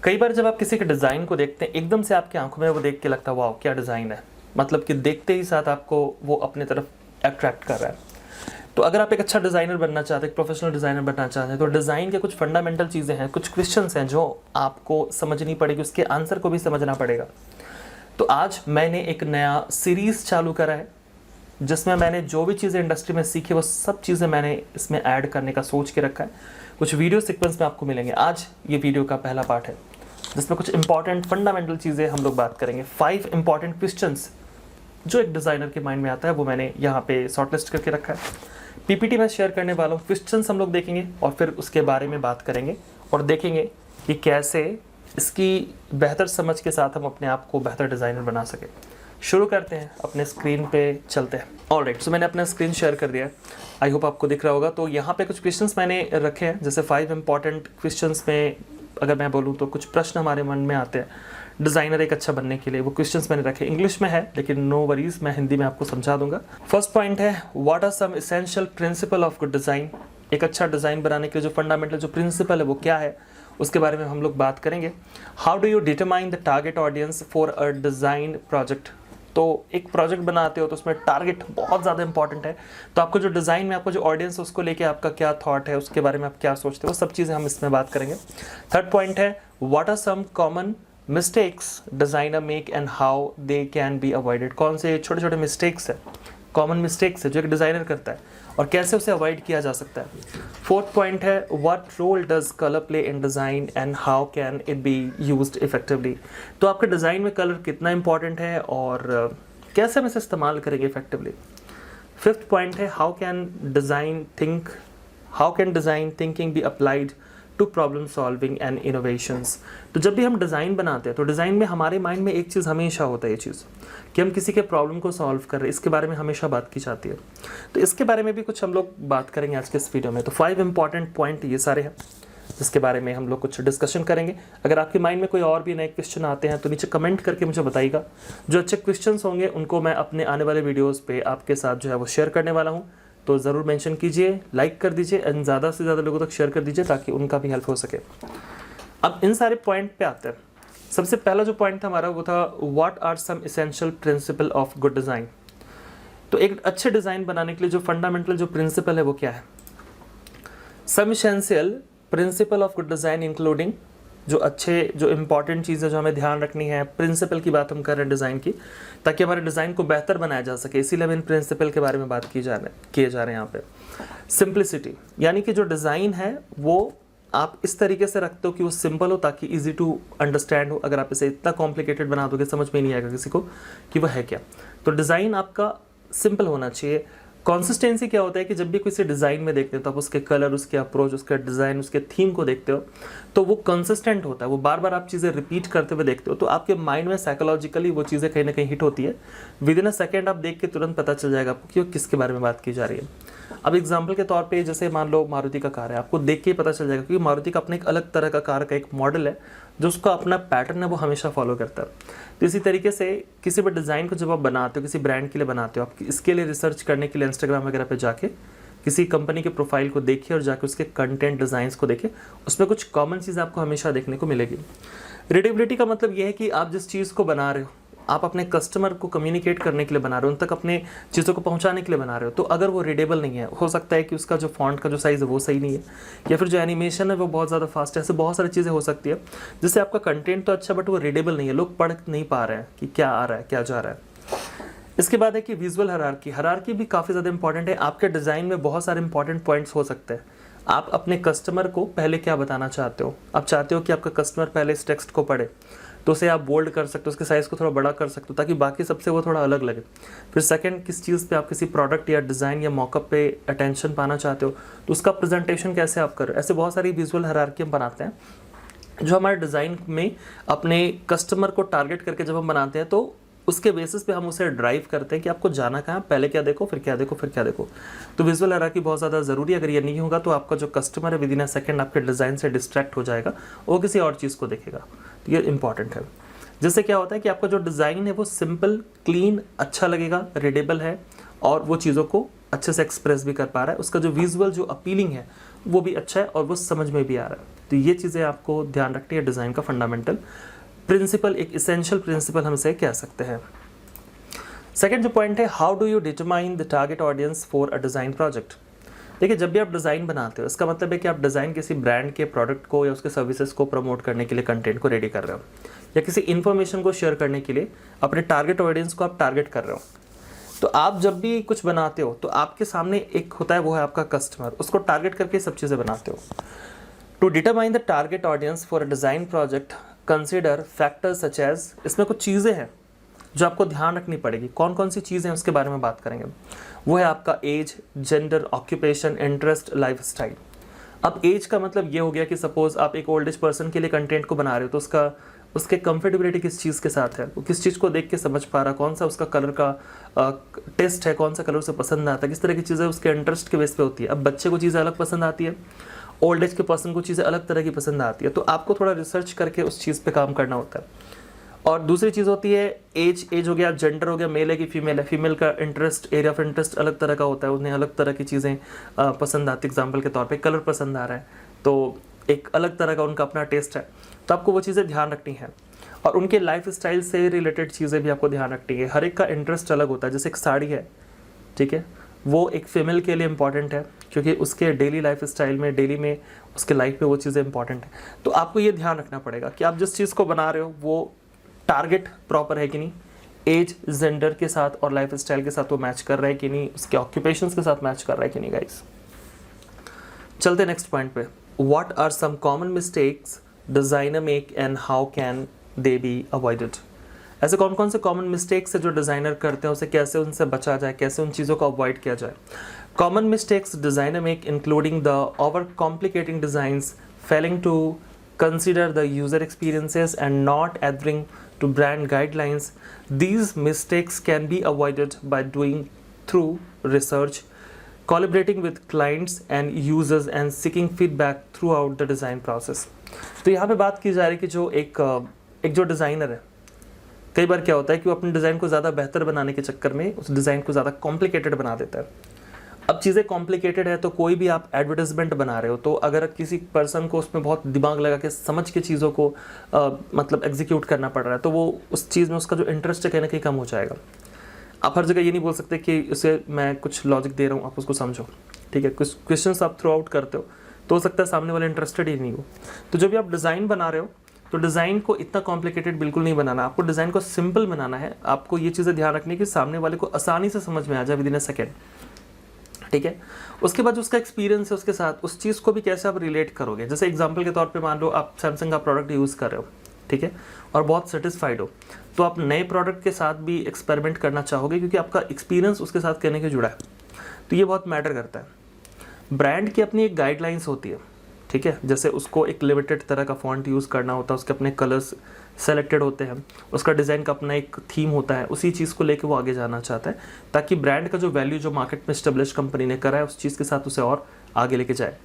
कई बार जब आप किसी के डिज़ाइन को देखते हैं, एकदम से आपकी आंखों में वो देख के लगता है वाह क्या डिज़ाइन है, मतलब कि देखते ही साथ आपको वो अपने तरफ अट्रैक्ट कर रहा है। तो अगर आप एक अच्छा डिज़ाइनर बनना चाहते हैं, एक प्रोफेशनल डिज़ाइनर बनना चाहते हैं, तो डिज़ाइन के कुछ फंडामेंटल चीज़ें हैं, कुछ क्वेश्चंस हैं जो आपको समझनी पड़ेगी, उसके आंसर को भी समझना पड़ेगा। तो आज मैंने एक नया सीरीज़ चालू करा है जिसमें मैंने जो भी चीज़ें इंडस्ट्री में सीखी वो सब चीज़ें मैंने इसमें ऐड करने का सोच के रखा है। कुछ वीडियो सीक्वेंस में आपको मिलेंगे। आज ये वीडियो का पहला पार्ट है जिसमें कुछ इंपॉर्टेंट फंडामेंटल चीज़ें हम लोग बात करेंगे। 5 इंपॉर्टेंट क्वेश्चंस जो एक डिज़ाइनर के माइंड में आता है वो मैंने यहाँ पे शॉर्टलिस्ट करके रखा है। पीपीटी में शेयर करने वाला हूँ। क्वेश्चंस हम लोग देखेंगे और फिर उसके बारे में बात करेंगे और देखेंगे कि कैसे इसकी बेहतर समझ के साथ हम अपने आप को बेहतर डिज़ाइनर बना सकें। शुरू करते हैं, अपने स्क्रीन पे चलते हैं। ऑलराइट, सो मैंने अपना स्क्रीन शेयर कर दिया है, आई होप आपको दिख रहा होगा। तो यहाँ पे कुछ क्वेश्चंस मैंने रखे हैं, जैसे 5 इंपॉर्टेंट क्वेश्चंस में अगर मैं बोलूँ तो कुछ प्रश्न हमारे मन में आते हैं डिज़ाइनर एक अच्छा बनने के लिए। वो क्वेश्चंस मैंने रखे, इंग्लिश में है लेकिन नो वरीज, मैं हिंदी में आपको समझा दूंगा। फर्स्ट पॉइंट है, what are some essential principle of good design. एक अच्छा डिज़ाइन बनाने के लिए जो फंडामेंटल जो प्रिंसिपल है वो क्या है, उसके बारे में हम लोग बात करेंगे। How do you determine the target audience for a design project. तो एक प्रोजेक्ट बनाते हो तो उसमें टारगेट बहुत ज़्यादा इंपॉर्टेंट है। तो आपको जो डिज़ाइन में आपको जो ऑडियंस है उसको लेके आपका क्या थॉट है, उसके बारे में आप क्या सोचते हो, वो सब चीज़ें हम इसमें बात करेंगे। थर्ड पॉइंट है, what are some common mistakes designer make and how they can be avoided. कौन से छोटे छोटे मिस्टेक्स है, कॉमन मिस्टेक्स है जो एक डिज़ाइनर करता है और कैसे उसे अवॉइड किया जा सकता है। फोर्थ पॉइंट है, what role does colour play in design and how can it be used effectively. तो आपके डिज़ाइन में कलर कितना इंपॉर्टेंट है और कैसे हम इसे इस्तेमाल करेंगे इफेक्टिवली। फिफ्थ पॉइंट है, how can design thinking be applied to problem solving and innovations. तो जब भी हम डिज़ाइन बनाते हैं तो डिज़ाइन में हमारे माइंड में एक चीज़ हमेशा होता है, ये चीज़ कि हम किसी के प्रॉब्लम को सॉल्व कर रहे हैं, इसके बारे में हमेशा बात की जाती है। तो इसके बारे में भी कुछ हम लोग बात करेंगे आज के इस वीडियो में। तो 5 इंपॉर्टेंट पॉइंट ये सारे हैं जिसके बारे में हम लोग कुछ डिस्कशन करेंगे। अगर आपके माइंड में कोई और भी नए क्वेश्चन आते हैं तो नीचे कमेंट करके मुझे बताइएगा। जो अच्छे क्वेश्चन होंगे उनको मैं अपने आने वाले वीडियोज़ पे आपके साथ जो है वो शेयर करने वाला हूँ। तो ज़रूर मेंशन कीजिए, लाइक कर दीजिए एंड ज़्यादा से ज़्यादा लोगों तक शेयर कर दीजिए ताकि उनका भी हेल्प हो सके। अब इन सारे पॉइंट पे आते हैं। सबसे पहला जो पॉइंट था हमारा वो था, what are some essential principle of good design. तो एक अच्छे डिज़ाइन बनाने के लिए जो फंडामेंटल जो प्रिंसिपल है वो क्या है। Some essential principle of good design including, जो इंपॉर्टेंट चीज़ें जो हमें ध्यान रखनी है, प्रिंसिपल की बात हम कर रहे हैं डिज़ाइन की, ताकि हमारे डिज़ाइन को बेहतर बनाया जा सके, इसीलिए हम इन प्रिंसिपल के बारे में बात किए जा रहे हैं यहाँ पे। सिंप्लिसिटी, यानी कि जो डिज़ाइन है वो आप इस तरीके से रखते हो कि वो सिंपल हो ताकि इजी टू अंडरस्टैंड हो। अगर आप इसे इतना कॉम्प्लिकेटेड बना दोगे समझ में नहीं आएगा किसी को कि वह है क्या। तो डिज़ाइन आपका सिंपल होना चाहिए। कंसिस्टेंसी क्या होता है कि जब भी किसी डिज़ाइन में देखते हो तो आप उसके कलर, उसके अप्रोच, उसका डिज़ाइन, उसके थीम को देखते हो तो वो कंसिस्टेंट होता है, वो बार बार आप चीज़ें रिपीट करते हुए देखते हो तो आपके माइंड में साइकोलॉजिकली वो चीज़ें कहीं ना कहीं हिट होती है। विद इन अ सेकेंड आप देख के तुरंत पता चल जाएगा आपको कि वो किसके बारे में बात की जा रही है। अब एग्जाम्पल के तौर पे जैसे मान लो मारुति का कार है, आपको देख के ही पता चल जाएगा क्योंकि मारुति का अपना एक अलग तरह का कार का एक मॉडल है जो उसका अपना पैटर्न है वो हमेशा फॉलो करता है। तो इसी तरीके से किसी भी डिज़ाइन को जब आप बनाते हो, किसी ब्रांड के लिए बनाते हो, आप इसके लिए रिसर्च करने के लिए इंस्टाग्राम वगैरह पे जाके किसी कंपनी के प्रोफाइल को देखिए और जाके उसके कंटेंट डिज़ाइंस को देखिए, उसमें कुछ कॉमन चीज़ आपको हमेशा देखने को मिलेगी। रीडेबिलिटी का मतलब यह है कि आप जिस चीज़ को बना रहे हो आप अपने कस्टमर को कम्युनिकेट करने के लिए बना रहे हो, उन तक अपने चीज़ों को पहुंचाने के लिए बना रहे हो। तो अगर वो रीडेबल नहीं है, हो सकता है कि उसका जो फॉन्ट का जो साइज़ है वो सही नहीं है, या फिर जो एनिमेशन है वो बहुत ज़्यादा फास्ट है, ऐसे बहुत सारी चीज़ें हो सकती है जिससे आपका कंटेंट तो अच्छा बट वो रीडेबल नहीं है, लोग पढ़ नहीं पा रहे हैं कि क्या आ रहा है क्या जा रहा है। इसके बाद है कि विजुअल हायरार्की भी काफ़ी ज़्यादा इंपॉर्टेंट है। आपके डिज़ाइन में बहुत सारे इंपॉर्टेंट पॉइंट्स हो सकते हैं। आप अपने कस्टमर को पहले क्या बताना चाहते हो, आप चाहते हो कि आपका कस्टमर पहले इस टेक्स्ट को पढ़े तो उसे आप बोल्ड कर सकते हो, उसके साइज़ को थोड़ा बड़ा कर सकते हो ताकि बाकी सबसे वो थोड़ा अलग लगे। फिर सेकंड, किस चीज़ पे आप किसी प्रोडक्ट या डिज़ाइन या मॉकअप पे अटेंशन पाना चाहते हो तो उसका प्रेजेंटेशन कैसे आप करो। ऐसे बहुत सारी विजुअल हायरार्की हम बनाते हैं जो हमारे डिज़ाइन में अपने कस्टमर को टारगेट करके जब हम बनाते हैं तो उसके बेसिस पे हम उसे ड्राइव करते हैं कि आपको जाना कहाँ, पहले क्या देखो फिर क्या देखो फिर क्या देखो। तो विजुअल हायरार्की बहुत ज़्यादा ज़रूरी है। अगर ये नहीं होगा तो आपका जो कस्टमर है विद इन अ सेकंड आपके डिज़ाइन से डिस्ट्रैक्ट हो जाएगा, वो किसी और चीज़ को देखेगा। तो ये इंपॉर्टेंट है। जिससे क्या होता है कि आपका जो डिज़ाइन है वो सिंपल, क्लीन, अच्छा लगेगा, रीडेबल है और वो चीज़ों को अच्छे से एक्सप्रेस भी कर पा रहा है। उसका जो विजुअल जो अपीलिंग है वो भी अच्छा है और वो समझ में भी आ रहा है। तो ये चीज़ें आपको ध्यान रखनी है डिज़ाइन का फंडामेंटल प्रिंसिपल, एक इसेंशियल प्रिंसिपल हम इसे कह सकते हैं। सेकेंड जो पॉइंट है, how do you determine the target audience for a design project. देखिए, जब भी आप डिज़ाइन बनाते हो इसका मतलब है कि आप डिज़ाइन किसी ब्रांड के प्रोडक्ट को या उसके सर्विसेज को प्रमोट करने के लिए कंटेंट को रेडी कर रहे हो, या किसी इन्फॉर्मेशन को शेयर करने के लिए अपने टारगेट ऑडियंस को आप टारगेट कर रहे हो। तो आप जब भी कुछ बनाते हो तो आपके सामने एक होता है, वो है आपका कस्टमर, उसको टारगेट करके सब चीज़ें बनाते हो। To determine the target audience for a design project consider factors such as, इसमें कुछ चीज़ें हैं जो आपको ध्यान रखनी पड़ेगी। कौन कौन सी चीज़ें हैं उसके बारे में बात करेंगे। वो है आपका age, gender, occupation, interest, lifestyle. अब एज का मतलब ये हो गया कि सपोज आप एक ओल्ड एज पर्सन के लिए कंटेंट को बना रहे हो तो उसके कंफर्टेबिलिटी किस चीज़ के साथ है, वो किस चीज़ को देख के समझ पा रहा, कौन सा उसका कलर का टेस्ट है, कौन सा कलर उसे पसंद आता है, किस तरह की चीज़ें उसके इंटरेस्ट के बेस पे होती है। अब बच्चे को चीज़ें अलग पसंद आती है, ओल्ड एज के पर्सन को चीज़ें अलग तरह की पसंद आती है, तो आपको थोड़ा रिसर्च करके उस चीज़ पे काम करना होता है। और दूसरी चीज़ होती है एज हो गया, जेंडर हो गया, मेल है कि फीमेल है, फीमेल का इंटरेस्ट, एरिया ऑफ इंटरेस्ट अलग तरह का होता है, उन्हें अलग तरह की चीज़ें पसंद आती। एग्जाम्पल के तौर पे कलर पसंद आ रहा है तो एक अलग तरह का उनका अपना टेस्ट है, तो आपको वो चीज़ें ध्यान रखनी है। और उनके लाइफ स्टाइल से रिलेटेड चीज़ें भी आपको ध्यान रखनी है। हर एक का इंटरेस्ट अलग होता है। जैसे एक साड़ी है, ठीक है, वो एक फीमेल के लिए इम्पॉर्टेंट है क्योंकि उसके डेली लाइफ स्टाइल में, डेली में उसके लाइफ में वो चीज़ें इंपॉर्टेंट है। तो आपको ये ध्यान रखना पड़ेगा कि आप जिस चीज़ को बना रहे हो वो टारगेट प्रॉपर है कि नहीं, एज, जेंडर के साथ और लाइफ स्टाइल के साथ वो मैच कर रहा है कि नहीं, उसके ऑक्यूपेशंस के साथ मैच कर रहा है कि नहीं। गाइस, चलते नेक्स्ट पॉइंट पे। What are some common mistakes designer make and how can they be avoided. ऐसे कौन कौन से कॉमन मिस्टेक्स है जो डिज़ाइनर करते हैं, उसे कैसे उनसे बचा जाए, कैसे उन चीज़ों को अवॉइड किया जाए। Common mistakes designer make including the over complicating designs, failing to consider the user experiences and not adhering to brand guidelines. These mistakes can be avoided by doing through research, collaborating with clients and users and seeking feedback throughout the design process. तो यहाँ पे बात की जा रही है कि जो एक जो डिज़ाइनर है, कई बार क्या होता है कि वो अपने डिज़ाइन को ज़्यादा बेहतर बनाने के चक्कर में उस डिज़ाइन को ज़्यादा कॉम्प्लिकेटेड बना देता है। अब चीज़ें कॉम्प्लिकेटेड है तो कोई भी आप एडवर्टाइजमेंट बना रहे हो तो अगर किसी पर्सन को उसमें बहुत दिमाग लगा के समझ के चीज़ों को मतलब एग्जीक्यूट करना पड़ रहा है तो वो उस चीज़ में उसका जो इंटरेस्ट है कहीं ना कहीं कम हो जाएगा। आप हर जगह ये नहीं बोल सकते कि उसे मैं कुछ लॉजिक दे रहा हूँ, आप उसको समझो, ठीक है। कुछ क्वेश्चंस आप थ्रू आउट करते हो तो हो सकता है सामने वाला इंटरेस्टेड ही नहीं हो। तो जब भी आप डिज़ाइन बना रहे हो तो डिज़ाइन को इतना कॉम्प्लिकेटेड बिल्कुल नहीं बनाना, आपको डिज़ाइन को सिंपल बनाना है। आपको ये चीज़ें ध्यान रखनी है कि सामने वाले को आसानी से समझ में आ जाए विदिन अ सेकेंड, ठीक है। उसके बाद उसका एक्सपीरियंस है उसके साथ, उस चीज़ को भी कैसे आप रिलेट करोगे। जैसे एग्जांपल के तौर पे मान लो आप सैमसंग का प्रोडक्ट यूज़ कर रहे हो, ठीक है, और बहुत सेटिस्फाइड हो, तो आप नए प्रोडक्ट के साथ भी एक्सपेरिमेंट करना चाहोगे क्योंकि आपका एक्सपीरियंस उसके साथ कहने के जुड़ा है। तो ये बहुत मैटर करता है। ब्रांड की अपनी एक गाइडलाइंस होती है, ठीक है, जैसे उसको एक लिमिटेड तरह का फॉन्ट यूज़ करना होता है, उसके अपने कलर्स सेलेक्टेड होते हैं, उसका डिज़ाइन का अपना एक थीम होता है, उसी चीज़ को लेके वो आगे जाना चाहता है ताकि ब्रांड का जो वैल्यू जो मार्केट में एस्टेब्लिश कंपनी ने करा है उस चीज़ के साथ उसे और आगे लेके जाए।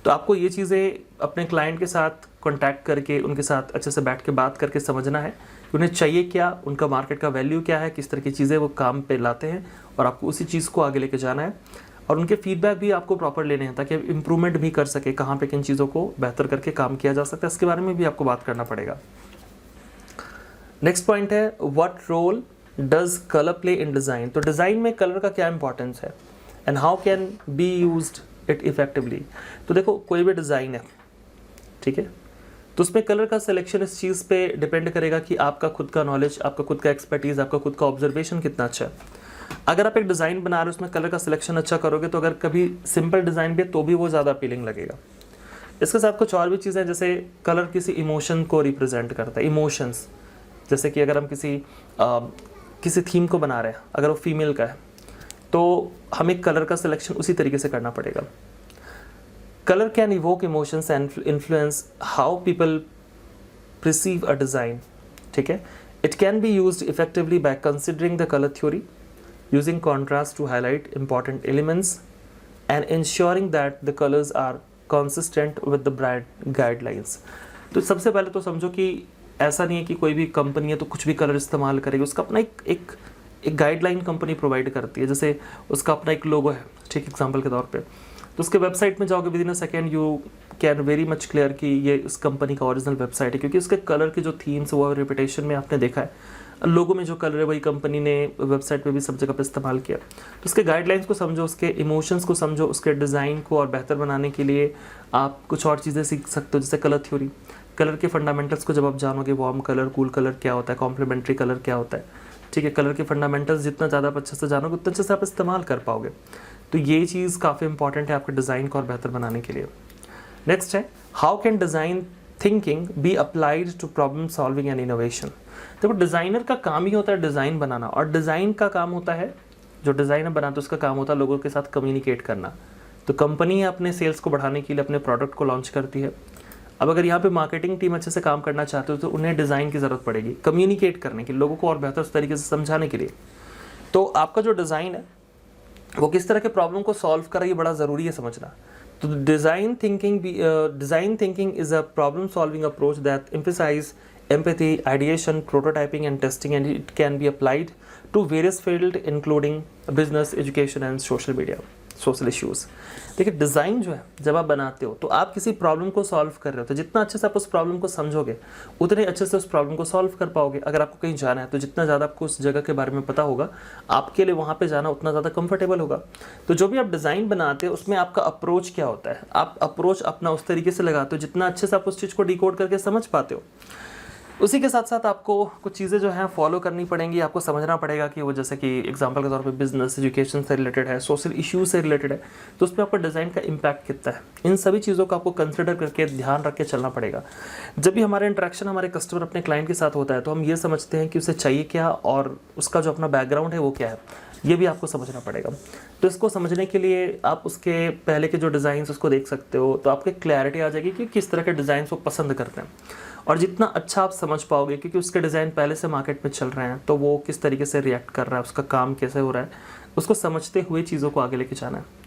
तो आपको ये चीज़ें अपने क्लाइंट के साथ कॉन्टैक्ट करके उनके साथ अच्छे से बैठ के बात करके समझना है कि उन्हें चाहिए क्या, उनका मार्केट का वैल्यू क्या है, किस तरह की चीज़ें वो काम पे लाते हैं और आपको उसी चीज़ को आगे लेके जाना है। और उनके फीडबैक भी आपको प्रॉपर लेने हैं ताकि इम्प्रूवमेंट भी कर सके, कहाँ पे किन चीज़ों को बेहतर करके काम किया जा सकता है, इसके बारे में भी आपको बात करना पड़ेगा। नेक्स्ट पॉइंट है what role does colour play in design. तो डिज़ाइन में कलर का क्या इंपॉर्टेंस है and how can be used it effectively. तो देखो, कोई भी डिज़ाइन है, ठीक है, तो उसमें कलर का सिलेक्शन इस चीज़ पे डिपेंड करेगा कि आपका खुद का नॉलेज, आपका खुद का एक्सपर्टीज़, आपका खुद का ऑब्जर्वेशन कितना अच्छा है। अगर आप एक डिज़ाइन बना रहे हो उसमें कलर का सिलेक्शन अच्छा करोगे तो अगर कभी सिंपल डिज़ाइन भी है तो भी वो ज़्यादा अपीलिंग लगेगा। इसके साथ कुछ और भी चीज़ें, जैसे कलर किसी इमोशन को रिप्रेजेंट करता है, इमोशंस। जैसे कि अगर हम किसी थीम को बना रहे हैं, अगर वो फीमेल का है तो हमें कलर का सिलेक्शन उसी तरीके से करना पड़ेगा। Colour can evoke emotions and influence how people perceive a design, ठीक है। It can be used effectively by considering the colour theory, using contrast to highlight important elements and ensuring that the colors are consistent with the brand guidelines। तो सबसे पहले तो समझो कि ऐसा नहीं है कि कोई भी कंपनी है तो कुछ भी कलर इस्तेमाल करेगी, उसका अपना एक गाइडलाइन कंपनी प्रोवाइड करती है। जैसे उसका अपना एक लोगो है, ठीक, एग्जांपल के तौर पे, तो उसके वेबसाइट में जाओगे with in a second you can very much clear कि ये उस कंपनी का ओरिजिनल वेबसाइट है, क्योंकि उसके कलर की जो थीम्स वो रेपुटेशन में आपने देखा है, लोगों में जो कलर है वही कंपनी ने वेबसाइट पे भी सब जगह पे इस्तेमाल किया। तो उसके गाइडलाइंस को समझो, उसके इमोशंस को समझो, उसके डिज़ाइन को और बेहतर बनाने के लिए आप कुछ और चीज़ें सीख सकते हो, जैसे कलर थ्योरी, कलर के फंडामेंटल्स को जब आप जानोगे, वार्म कलर, कूल कलर क्या होता है, कॉम्प्लीमेंट्री कलर क्या होता है, ठीक है, कलर के फंडामेंटल्स जितना ज़्यादा आप अच्छे से जानोगे उतना अच्छे से आप इस्तेमाल कर पाओगे। तो ये चीज़ काफ़ी इंपॉर्टेंट है आपके डिज़ाइन को और बेहतर बनाने के लिए। नेक्स्ट है how can design thinking be applied to problem solving and innovation. देखो डिज़ाइनर का काम ही होता है डिज़ाइन बनाना, और डिज़ाइन का काम होता है, जो डिज़ाइनर बनाता है उसका काम होता है लोगों के साथ कम्युनिकेट करना। तो कंपनी अपने सेल्स को बढ़ाने के लिए अपने प्रोडक्ट को लॉन्च करती है। अब अगर यहाँ पे मार्केटिंग टीम अच्छे से काम करना चाहते हो तो उन्हें डिज़ाइन की ज़रूरत पड़ेगी कम्युनिकेट करने के लिए, लोगों को और बेहतर तरीके से समझाने के लिए। तो आपका जो डिज़ाइन है वो किस तरह के प्रॉब्लम को सॉल्व कर रहा है, ये बड़ा ज़रूरी है समझना। तो design thinking is a problem solving approach that emphasise empathy, ideation, prototyping and testing, and it can be applied to various fields including business, education and social issues। देखिए डिज़ाइन जो है जब आप बनाते हो तो आप किसी प्रॉब्लम को सॉल्व कर रहे हो, तो जितना अच्छे से आप उस प्रॉब्लम को समझोगे उतने अच्छे से उस प्रॉब्लम को सॉल्व कर पाओगे। अगर आपको कहीं जाना है तो जितना ज़्यादा आपको उस जगह के बारे में पता होगा आपके लिए वहाँ पे जाना उतना ज़्यादा कंफर्टेबल होगा। तो जो भी आप डिज़ाइन बनाते हो उसमें आपका अप्रोच क्या होता है, आप अप्रोच अपना उस तरीके से लगाते हो जितना अच्छे से आप उस चीज़ को डिकोड करके समझ पाते हो। उसी के साथ साथ आपको कुछ चीज़ें जो हैं फॉलो करनी पड़ेंगी, आपको समझना पड़ेगा कि वो जैसे कि एग्जांपल के तौर पे बिजनेस, एजुकेशन से रिलेटेड है, सोशल इश्यूज से रिलेटेड है, तो उस पर आपका डिज़ाइन का इम्पैक्ट कितना है, इन सभी चीज़ों को आपको कंसिडर करके ध्यान रख के चलना पड़ेगा। जब भी हमारा इंटरेक्शन हमारे कस्टमर अपने क्लाइंट के साथ होता है तो हम ये समझते हैं कि उसे चाहिए क्या और उसका जो अपना बैकग्राउंड है वो क्या है, ये भी आपको समझना पड़ेगा। तो इसको समझने के लिए आप उसके पहले के जो डिज़ाइंस उसको देख सकते हो, तो आपको क्लैरिटी आ जाएगी कि किस तरह के डिज़ाइंस वो पसंद करते हैं। और जितना अच्छा आप समझ पाओगे क्योंकि उसके डिज़ाइन पहले से मार्केट में चल रहे हैं, तो वो किस तरीके से रिएक्ट कर रहा है, उसका काम कैसे हो रहा है, उसको समझते हुए चीज़ों को आगे लेके जाना है।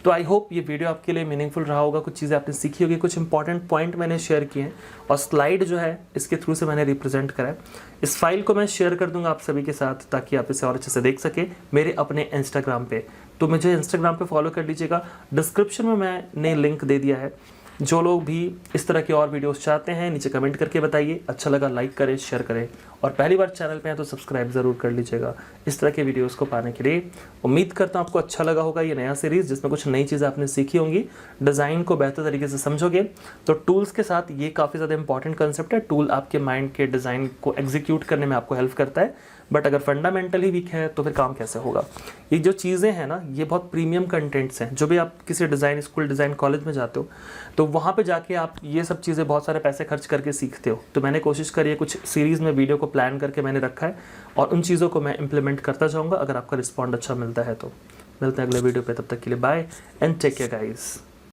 तो आई होप ये वीडियो आपके लिए मीनिंगफुल रहा होगा, कुछ चीज़ें आपने सीखी होगी, कुछ इंपॉर्टेंट पॉइंट मैंने शेयर किए हैं और स्लाइड जो है इसके थ्रू से मैंने रिप्रेजेंट करा है। इस फाइल को मैं शेयर कर दूंगा आप सभी के साथ ताकि आप इसे और अच्छे से देख सके मेरे अपने इंस्टाग्राम पे। तो मुझे इंस्टाग्राम पे फॉलो कर लीजिएगा, डिस्क्रिप्शन में मैंने लिंक दे दिया है। जो लोग भी इस तरह की और वीडियोस चाहते हैं नीचे कमेंट करके बताइए, अच्छा लगा लाइक करें, शेयर करें, और पहली बार चैनल पे हैं तो सब्सक्राइब ज़रूर कर लीजिएगा इस तरह के वीडियोस को पाने के लिए। उम्मीद करता हूँ आपको अच्छा लगा होगा ये नया सीरीज़, जिसमें कुछ नई चीज़ें आपने सीखी होंगी, डिज़ाइन को बेहतर तरीके से समझोगे। तो टूल्स के साथ ये काफ़ी ज़्यादा इंपॉर्टेंट कंसेप्ट है, टूल आपके माइंड के डिज़ाइन को एग्जीक्यूट करने में आपको हेल्प करता है, बट अगर फंडामेंटल ही वीक है तो फिर काम कैसे होगा। ये जो चीज़ें हैं ना ये बहुत प्रीमियम कंटेंट्स हैं। जो भी आप किसी डिज़ाइन स्कूल, डिज़ाइन कॉलेज में जाते हो तो वहाँ पे जाके आप ये सब चीज़ें बहुत सारे पैसे खर्च करके सीखते हो। तो मैंने कोशिश करी है, कुछ सीरीज़ में वीडियो को प्लान करके मैंने रखा है और उन चीज़ों को मैं इम्प्लीमेंट करता जाऊँगा। अगर आपका रिस्पॉन्ड अच्छा मिलता है तो मिलते हैं अगले वीडियो पे, तब तक के लिए bye and take care guys.